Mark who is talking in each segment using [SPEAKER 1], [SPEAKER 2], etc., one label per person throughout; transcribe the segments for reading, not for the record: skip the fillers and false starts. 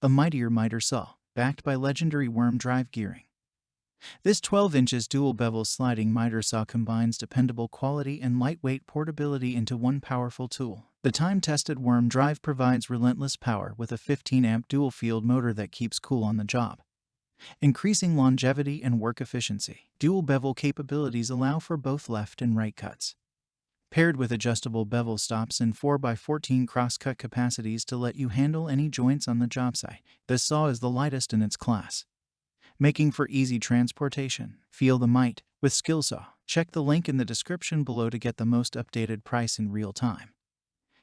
[SPEAKER 1] A mightier miter saw, backed by legendary worm drive gearing. This 12 inches dual-bevel sliding miter saw combines dependable quality and lightweight portability into one powerful tool. The time-tested worm drive provides relentless power with a 15-amp dual-field motor that keeps cool on the job, increasing longevity and work efficiency. Dual-bevel capabilities allow for both left and right cuts, paired with adjustable bevel stops and 4x14 cross-cut capacities to let you handle any joints on the job site. This saw is the lightest in its class, making for easy transportation. Feel the might with SKILSAW. Check the link in the description below to get the most updated price in real time.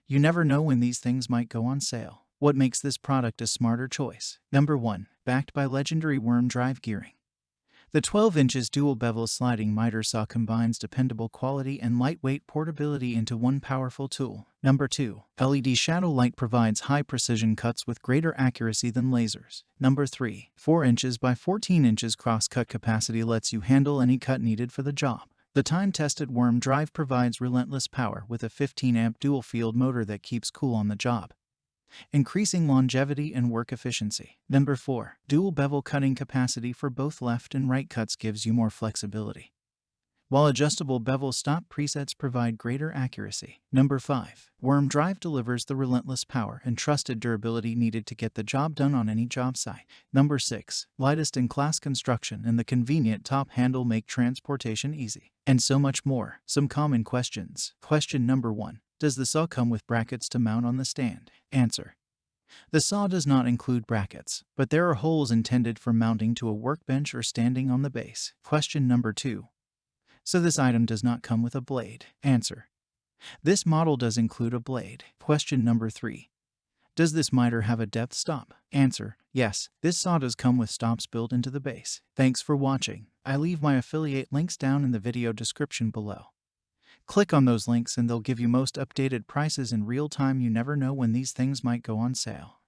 [SPEAKER 1] You never know when these things might go on sale. What makes this product a smarter choice? Number 1. Backed by legendary worm drive gearing. The 12 inches dual-bevel sliding miter saw combines dependable quality and lightweight portability into one powerful tool. Number 2. LED shadow light provides high-precision cuts with greater accuracy than lasers. Number 3. 4 inches by 14 inches cross-cut capacity lets you handle any cut needed for the job. The time-tested worm drive provides relentless power with a 15-amp dual-field motor that keeps cool on the job, increasing longevity and work efficiency. Number 4. Dual-bevel cutting capacity for both left and right cuts gives you more flexibility, while adjustable bevel stop presets provide greater accuracy. Number 5. Worm drive delivers the relentless power and trusted durability needed to get the job done on any job site. Number 6. Lightest in class construction and the convenient top handle make transportation easy. And so much more. Some common questions. Question number 1. Does the saw come with brackets to mount on the stand? Answer. The saw does not include brackets, but there are holes intended for mounting to a workbench or standing on the base. Question number 2. So this item does not come with a blade? Answer. This model does include a blade. Question number 3. Does this miter have a depth stop? Answer. Yes, this saw does come with stops built into the base. Thanks for watching. I leave my affiliate links down in the video description below. Click on those links and they'll give you most updated prices in real time. You never know when these things might go on sale.